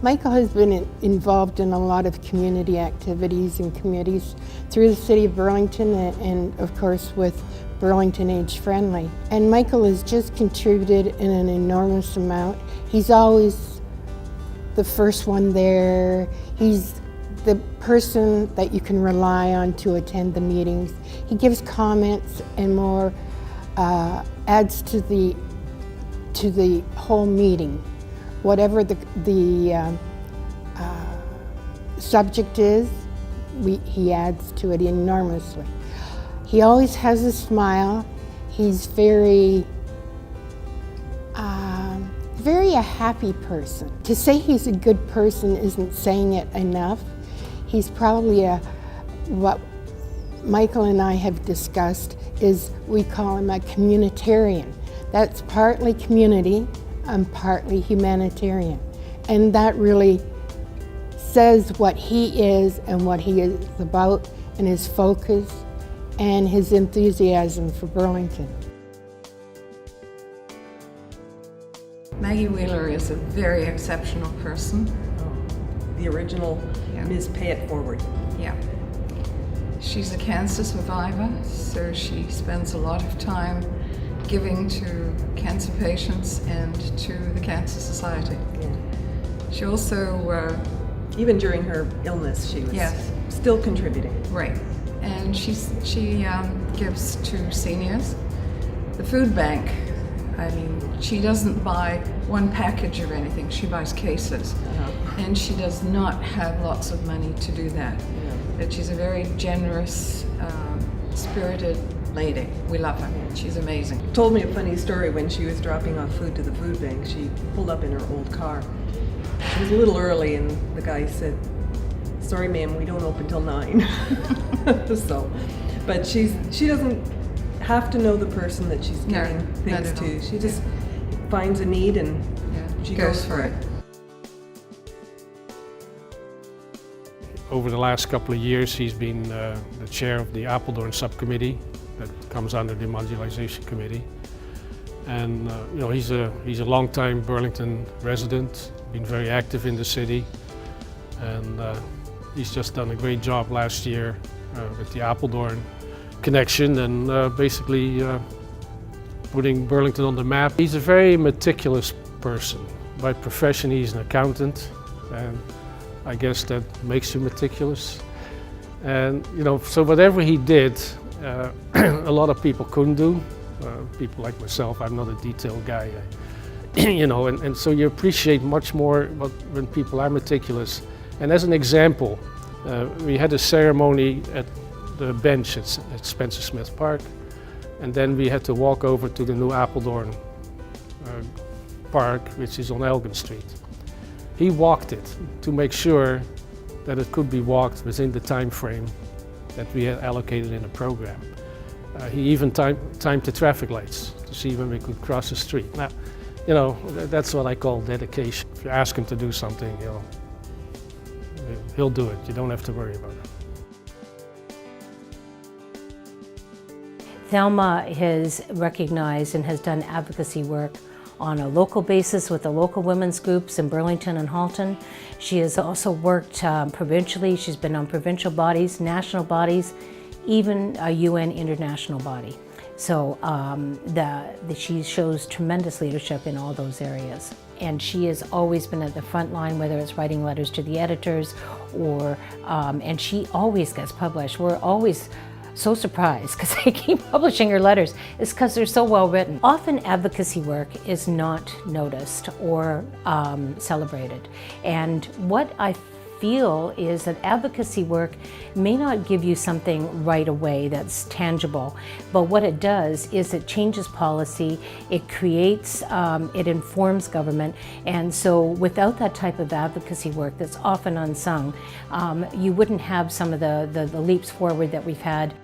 Michael has been involved in a lot of community activities and committees through the City of Burlington and of course with Burlington Age Friendly. And Michael has just contributed in an enormous amount. He's always the first one there. He's the person that you can rely on to attend the meetings. He gives comments and more adds to the whole meeting. Whatever the subject is, he adds to it enormously. He always has a smile. He's very a happy person. To say he's a good person isn't saying it enough. He's probably what Michael and I have discussed is we call him a communitarian. That's partly community and partly humanitarian. And that really says what he is and what he is about and his focus and his enthusiasm for Burlington. Maggie Wheeler is a very exceptional person. The original Ms. Pay It Forward. Yeah. She's a cancer survivor, so she spends a lot of time giving to cancer patients and to the Cancer Society. Yeah. She also... even during her illness, she was still contributing. Right. And she gives to seniors. The food bank, I mean, she doesn't buy one package of anything, she buys cases. And she does not have lots of money to do that. But she's a very generous, spirited lady. We love her. She's amazing. Told me a funny story when she was dropping off food to the food bank. She pulled up in her old car. It was a little early and the guy said, "Sorry ma'am, we don't open till 9. But she doesn't have to know the person that she's giving things to. She just finds a need and she goes for it. Over the last couple of years, he's been the chair of the Apeldoorn subcommittee that comes under the modularization committee. And he's a long-time Burlington resident, been very active in the city, and he's just done a great job last year with the Apeldoorn connection and basically putting Burlington on the map. He's a very meticulous person. By profession, he's an accountant, and I guess that makes you meticulous. And so whatever he did, a lot of people couldn't do. People like myself, I'm not a detailed guy, and so you appreciate much more when people are meticulous. And as an example, we had a ceremony at the bench at Spencer Smith Park, and then we had to walk over to the new Apeldoorn Park, which is on Elgin Street. He walked it to make sure that it could be walked within the time frame that we had allocated in the program. He even timed the traffic lights to see when we could cross the street. Now, that's what I call dedication. If you ask him to do something, he'll do it. You don't have to worry about it. Thelma has recognized and has done advocacy work on a local basis with the local women's groups in Burlington and Halton. She has also worked provincially. She's been on provincial bodies, national bodies, even a UN international body. So she shows tremendous leadership in all those areas. And she has always been at the front line, whether it's writing letters to the editors or, and she always gets published. We're always so surprised because they keep publishing her letters. It's because they're so well written. Often advocacy work is not noticed or celebrated. And what I feel is that advocacy work may not give you something right away that's tangible, but what it does is it changes policy, it creates, it informs government, and so without that type of advocacy work that's often unsung, you wouldn't have some of the leaps forward that we've had.